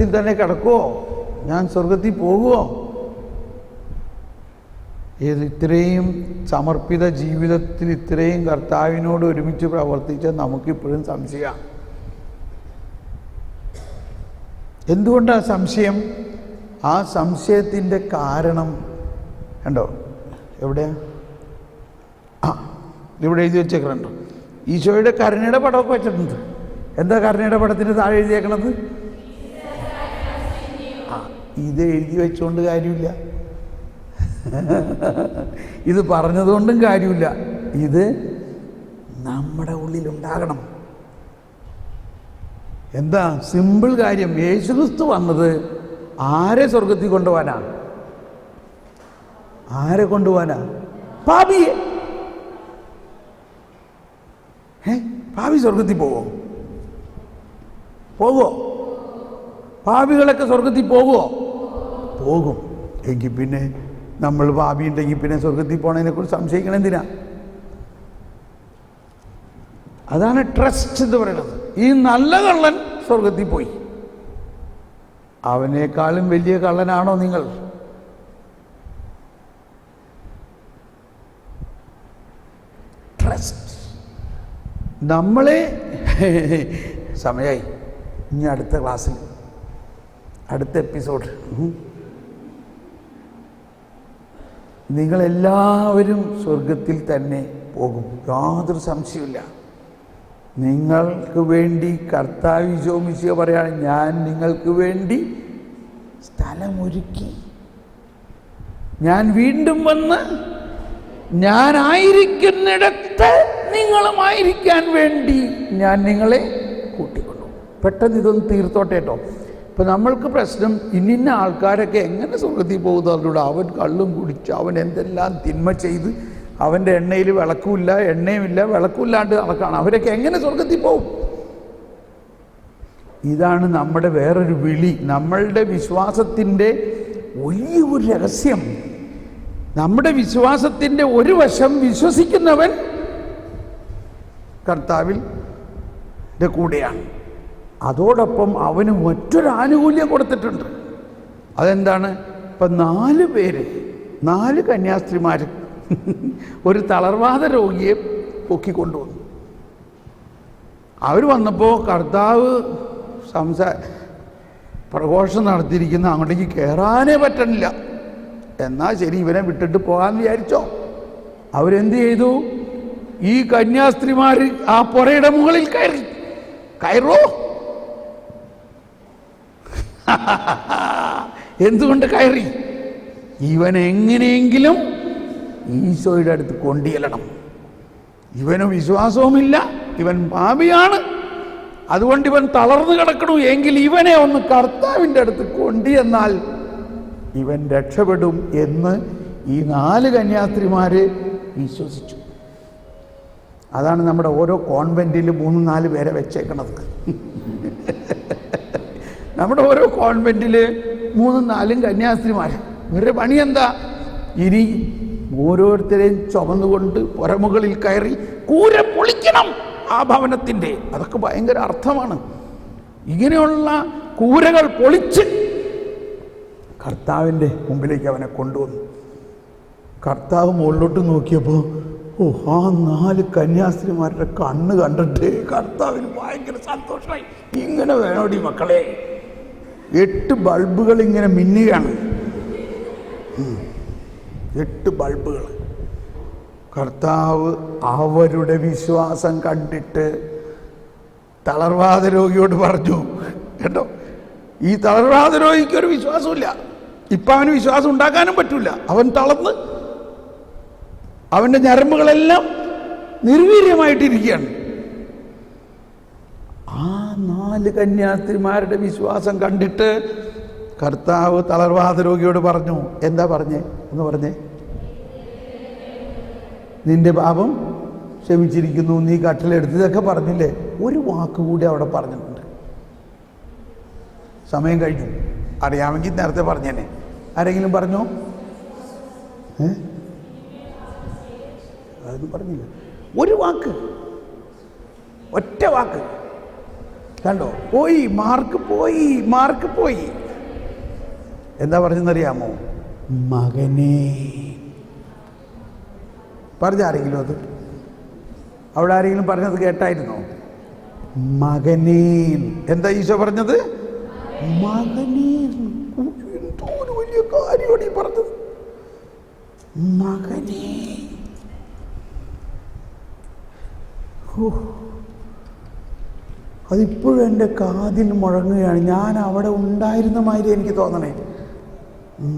സ്വർഗത്തിൽ തന്നെ കിടക്കുമോ? ഞാൻ സ്വർഗത്തിൽ പോകുമോ? ഇത്രയും സമർപ്പിത ജീവിതത്തിൽ ഇത്രയും കർത്താവിനോട് ഒരുമിച്ച് പ്രവർത്തിച്ച നമുക്കിപ്പോഴും സംശയമാണ്. എന്തുകൊണ്ടാണ് സംശയം? ആ സംശയത്തിൻ്റെ കാരണം കണ്ടോ? എവിടെയാ? ഇവിടെ എഴുതി വെച്ചേക്കണുണ്ടോ? ഈശോയുടെ കരുണയുടെ പടമൊക്കെ വെച്ചിട്ടുണ്ട്. എന്താ കരുണയുടെ പടത്തിന് താഴെ എഴുതിയേക്കണത്? ഇത് എഴുതി വെച്ചുകൊണ്ട് കാര്യമില്ല, ഇത് പറഞ്ഞതുകൊണ്ടും കാര്യമില്ല. ഇത് നമ്മുടെ ഉള്ളിലുണ്ടാകണം. എന്താ സിമ്പിൾ കാര്യം? യേശുക്രിസ്തു വന്നത് ആരെ സ്വർഗത്തിൽ കൊണ്ടുപോകാനാ? ആരെ കൊണ്ടുപോകാനാ? പാപിയെ. പാപി സ്വർഗത്തിൽ പോകുമോ? പാപികളൊക്കെ സ്വർഗത്തിൽ പോകുമോ? പോകും. എങ്കിൽ പിന്നെ നമ്മൾ പാപി ഉണ്ടെങ്കിൽ പിന്നെ സ്വർഗത്തിൽ പോണതിനെ കുറിച്ച് സംശയിക്കണം എന്തിനാ? അതാണ് ട്രസ്റ്റ് എന്ന് പറയുന്നത്. ഈ നല്ല കള്ളൻ സ്വർഗത്തിൽ പോയി. അവനേക്കാളും വലിയ കള്ളനാണോ നിങ്ങൾ? ട്രസ്റ്റ്. നമ്മളെ സമയമായി. ഇനി അടുത്ത ക്ലാസ്സിൽ, അടുത്ത എപ്പിസോഡ് നിങ്ങളെല്ലാവരും സ്വർഗത്തിൽ തന്നെ പോകും, യാതൊരു സംശയമില്ല. നിങ്ങൾക്ക് വേണ്ടി കർത്താവ് ഈശോ മിശിഹ പറയാണ്, ഞാൻ നിങ്ങൾക്ക് വേണ്ടി സ്ഥലമൊരുക്കി, ഞാൻ വീണ്ടും വന്ന് ഞാനായിരിക്കുന്നിടത്ത് നിങ്ങളുമായിരിക്കാൻ വേണ്ടി ഞാൻ നിങ്ങളെ കൂട്ടിക്കൊണ്ടു. പെട്ടെന്ന് ഇതൊന്ന് തീർത്തോട്ടെ കേട്ടോ. ഇപ്പം നമ്മൾക്ക് പ്രശ്നം, ഇന്നിന്ന ആൾക്കാരൊക്കെ എങ്ങനെ സ്വർഗത്തിൽ പോകുന്നതിലൂടെ? അവൻ കള്ളും കുടിച്ച്, അവൻ എന്തെല്ലാം തിന്മ ചെയ്ത്, അവൻ്റെ എണ്ണയിൽ വിളക്കുമില്ല, എണ്ണയുമില്ല, വിളക്കുമില്ലാണ്ട് നടക്കുകയാണ്. അവരൊക്കെ എങ്ങനെ സ്വർഗത്തിൽ പോകും? ഇതാണ് നമ്മുടെ വേറൊരു വിളി. നമ്മളുടെ വിശ്വാസത്തിൻ്റെ വലിയൊരു രഹസ്യം. നമ്മുടെ വിശ്വാസത്തിൻ്റെ ഒരു വശം വിശ്വസിക്കുന്നവൻ കർത്താവിൻ്റെ കൂടെയാണ്. അതോടൊപ്പം അവന് മറ്റൊരു ആനുകൂല്യം കൊടുത്തിട്ടുണ്ട്. അതെന്താണ്? ഇപ്പം 4 പേര്, 4 കന്യാസ്ത്രീമാർ ഒരു തളർവാദ രോഗിയെ പൊക്കിക്കൊണ്ടുവന്നു. അവർ വന്നപ്പോൾ കർത്താവ് പ്രഘോഷണം നടത്തിയിരിക്കുന്ന അങ്ങോട്ടേക്ക് കയറാനേ പറ്റണില്ല. എന്നാൽ ശരി, ഇവനെ വിട്ടിട്ട് പോകാമെന്ന് വിചാരിച്ചോ? അവരെന്ത് ചെയ്തു? ഈ കന്യാസ്ത്രീമാർ ആ പുറയുടെ മുകളിൽ കയറോ? എന്തുകൊണ്ട് കയറി? ഇവൻ എങ്ങനെയെങ്കിലും ഈശോയുടെ അടുത്ത് കൊണ്ടുചെല്ലണം. ഇവന് വിശ്വാസവുമില്ല, ഇവൻ പാപിയാണ്, അതുകൊണ്ട് ഇവൻ തളർന്നു കിടക്കണു. എങ്കിൽ ഇവനെ ഒന്ന് കർത്താവിൻ്റെ അടുത്ത് കൊണ്ടുചെന്നാൽ ഇവൻ രക്ഷപ്പെടും എന്ന് ഈ 4 കന്യാസ്ത്രീമാർ വിശ്വസിച്ചു. അതാണ് നമ്മുടെ ഓരോ കോൺവെൻറ്റിൽ 3-4 പേരെ വെച്ചേക്കണത്. നമ്മുടെ ഓരോ കോൺവെൻറ്റിൽ 3-4 കന്യാസ്ത്രീമാർ. ഇവരുടെ പണി എന്താ? ഇനി ഓരോരുത്തരെയും ചുമന്നുകൊണ്ട് പുറമുകളിൽ കയറി കൂര പൊളിക്കണം ആ ഭവനത്തിൻ്റെ. അതൊക്കെ ഭയങ്കര അർത്ഥമാണ്. ഇങ്ങനെയുള്ള കൂരകൾ പൊളിച്ച് കർത്താവിൻ്റെ മുമ്പിലേക്ക് അവനെ കൊണ്ടുവന്നു. കർത്താവ് മുകളിലോട്ട് നോക്കിയപ്പോൾ ആ 4 കന്യാസ്ത്രീമാരുടെ കണ്ണ് കണ്ടിട്ട് കർത്താവിന് ഭയങ്കര സന്തോഷമായി. ഇങ്ങനെ വേണോടി മക്കളെ. 8 ബൾബുകൾ ഇങ്ങനെ മിന്നുകയാണ്. 8 ബൾബുകൾ. കർത്താവ് അവരുടെ വിശ്വാസം കണ്ടിട്ട് തളർവാദ രോഗിയോട് പറഞ്ഞു കേട്ടോ, ഈ തളർവാദ രോഗിക്ക് ഒരു വിശ്വാസമില്ല. ഇപ്പം അവന് വിശ്വാസം ഉണ്ടാക്കാനും പറ്റില്ല. അവൻ തളർന്ന് അവൻ്റെ ഞരമ്പുകളെല്ലാം നിർവീര്യമായിട്ടിരിക്കുകയാണ്. ആ 4 കന്യാസ്ത്രീമാരുടെ വിശ്വാസം കണ്ടിട്ട് കർത്താവ് തളർവാദ രോഗിയോട് പറഞ്ഞു. എന്താ പറഞ്ഞേ? എന്ന് പറഞ്ഞേ. നിന്റെ പാപം ക്ഷമിച്ചിരിക്കുന്നു, നീ കട്ടിലെടുത്ത്, ഇതൊക്കെ പറഞ്ഞില്ലേ? ഒരു വാക്കുകൂടി അവിടെ പറഞ്ഞിട്ടുണ്ട്. സമയം കഴിഞ്ഞു. അറിയാമെങ്കിൽ നേരത്തെ പറഞ്ഞേനെ. ആരെങ്കിലും പറഞ്ഞോ? അതൊന്നും പറഞ്ഞില്ല. ഒരു വാക്ക്, ഒറ്റ വാക്ക്. കണ്ടോ, പോയി, മാർക്ക് പോയി. എന്താ പറഞ്ഞെന്നറിയാമോ? മകനേ. പറഞ്ഞാരെങ്കിലും അത്? അവിടെ ആരെങ്കിലും പറഞ്ഞത് കേട്ടായിരുന്നോ? മകനേ. എന്താ ഈശോ പറഞ്ഞത്? മകനേ. എന്തോ ഒരു വലിയ കാര്യമാണ് ഈ പറഞ്ഞത്. മകനേ. അതിപ്പോഴും എൻ്റെ കാതിൽ മുഴങ്ങുകയാണ്. ഞാൻ അവിടെ ഉണ്ടായിരുന്ന മാതിരി എനിക്ക് തോന്നണേ.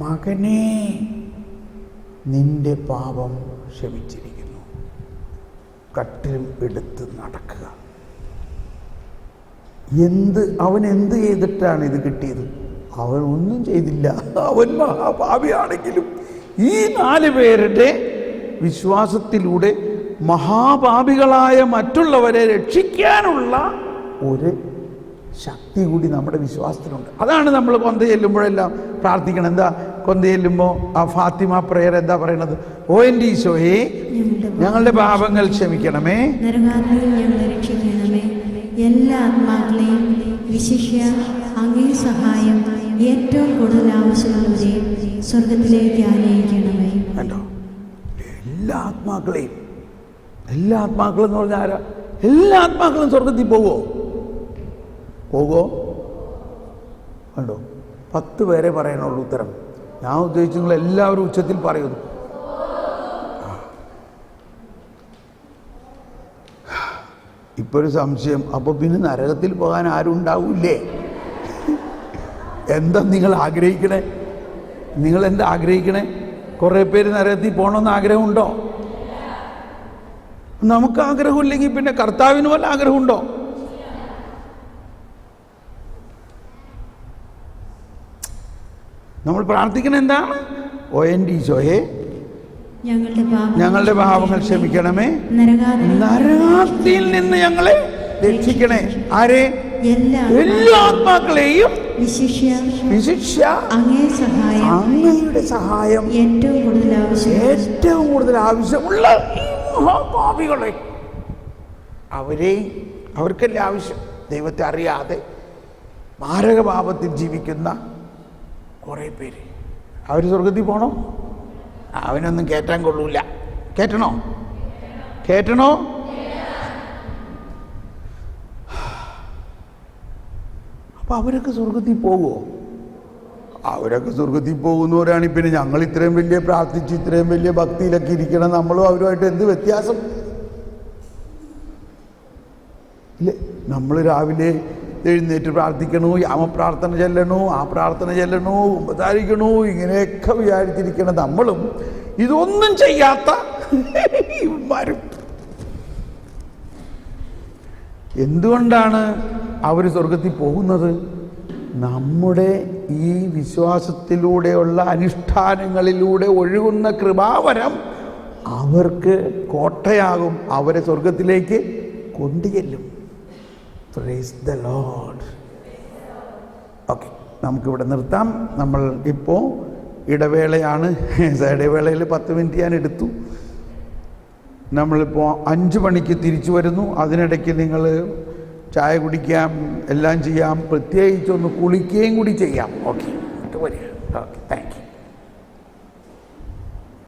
മകനേ, നിന്റെ പാപം ക്ഷമിച്ചിരിക്കുന്നു. കട്ടിലും എടുത്ത് നടക്കുക. അവൻ എന്ത് ചെയ്തിട്ടാണ് ഇത് കിട്ടിയത്? അവൻ ഒന്നും ചെയ്തില്ല. അവൻ മഹാപാപിയാണെങ്കിലും ഈ 4 പേരുടെ വിശ്വാസത്തിലൂടെ മഹാപാപികളായ മറ്റുള്ളവരെ രക്ഷിക്കാനുള്ള ഒരു ശക്തി കൂടി നമ്മുടെ വിശ്വാസത്തിലുണ്ട്. അതാണ് നമ്മൾ കൊന്ത ചെല്ലുമ്പോഴെല്ലാം പ്രാർത്ഥിക്കണം. എന്താ കൊന്ത ചെല്ലുമ്പോൾ ആ ഫാത്തിമ പ്രയർ എന്താ പറയണത്? ഓ എൻ്റെ ഈശോയെ, ഞങ്ങളുടെ പാപങ്ങൾ ക്ഷമിക്കണമേ, എല്ലാ ആത്മാക്കളെയും വിശിഷ്യ അങ്ങേ സഹായം ഏറ്റവും കൂടുതൽ ആവശ്യമുള്ളവരെയും സ്വർഗത്തിലേക്ക് ആനയിക്കണമേ. കണ്ടോ, എല്ലാ ആത്മാക്കളെയും. എല്ലാ ആത്മാക്കളും എന്ന് പറഞ്ഞാൽ ആരാ? എല്ലാ ആത്മാക്കളും സ്വർഗത്തിൽ പോകുമോ? കണ്ടോ, 10 പേരെ പറയാനുള്ളൂ ഉത്തരം. ഞാൻ ഉദ്ദേശിച്ചു നിങ്ങൾ എല്ലാവരും ഉച്ചത്തിൽ പറയുന്നു. ഇപ്പോൾ ഒരു സംശയം, അപ്പോൾ പിന്നെ നരകത്തിൽ പോകാൻ ആരും ഉണ്ടാവില്ലേ? എന്താ നിങ്ങൾ ആഗ്രഹിക്കണേ? നിങ്ങൾ എന്താ ആഗ്രഹിക്കണേ? കുറേ പേര് നരകത്തിൽ പോകണമെന്ന് ആഗ്രഹമുണ്ടോ? നമുക്ക് ആഗ്രഹമില്ലെങ്കിൽ പിന്നെ കർത്താവിന് വല്ല ആഗ്രഹമുണ്ടോ? നമ്മൾ പ്രാർത്ഥിക്കണം എന്താണ്? ഓ എൻ്റെ ഈശോയെ, ഞങ്ങളുടെ പാപങ്ങൾ ക്ഷമിക്കണമേ, നരകത്തിൽ നിന്ന് ഞങ്ങളെ രക്ഷിക്കണേ. ആരെ? എല്ലാ ആത്മാക്കളെയും വിശിഷ്യ അങ്ങയുടെ സഹായം ഏറ്റവും കൂടുതൽ ആവശ്യമുള്ള ഈ മഹാപാപികളെ, അവർക്കല്ലേ ആവശ്യം. ദൈവത്തെ അറിയാതെ മാരകപാപത്തിൽ ജീവിക്കുന്ന കുറേ പേര്, അവർ സ്വർഗത്തിൽ പോകണോ? അവനൊന്നും കയറ്റാൻ കൊള്ളൂല. കേട്ടണോ? അപ്പം അവരൊക്കെ സ്വർഗത്തിൽ പോകുമോ? അവരൊക്കെ സ്വർഗത്തിൽ പോകുന്നവരാണ്. പിന്നെ ഞങ്ങൾ ഇത്രയും വലിയ പ്രാർത്ഥിച്ച് ഇത്രയും വലിയ ഭക്തിയിലൊക്കെ ഇരിക്കണം, നമ്മളും അവരുമായിട്ട് എന്ത് വ്യത്യാസം? ഇല്ലേ, നമ്മൾ രാവിലെ എഴുന്നേറ്റ് പ്രാർത്ഥിക്കണു, യാമപ്രാർത്ഥന ചെല്ലണു, ആ പ്രാർത്ഥന ചെല്ലണു, ഉപചാരിക്കണു, ഇങ്ങനെയൊക്കെ വിചാരിച്ചിരിക്കണം. നമ്മളും ഇതൊന്നും ചെയ്യാത്ത ഇവന്മാരും. എന്തുകൊണ്ടാണ് അവർ സ്വർഗത്തിൽ പോകുന്നത്? നമ്മുടെ ഈ വിശ്വാസത്തിലൂടെയുള്ള അനുഷ്ഠാനങ്ങളിലൂടെ ഒഴുകുന്ന കൃപാവരം അവർക്ക് കോട്ടയാകും, അവരെ സ്വർഗത്തിലേക്ക് കൊണ്ടുചെല്ലും. Praise the Lord. ഓക്കെ, നമുക്കിവിടെ നിർത്താം. നമ്മൾ ഇപ്പോൾ ഇടവേളയാണ്. ഇടവേളയിൽ 10 മിനിറ്റ് ഞാൻ എടുത്തു. നമ്മളിപ്പോൾ 5 മണിക്ക് തിരിച്ചു വരുന്നു. അതിനിടയ്ക്ക് നിങ്ങൾ ചായ കുടിക്കാം, എല്ലാം ചെയ്യാം, പ്രത്യേകിച്ചൊന്ന് കുളിക്കുകയും കൂടി ചെയ്യാം. ഓക്കെ.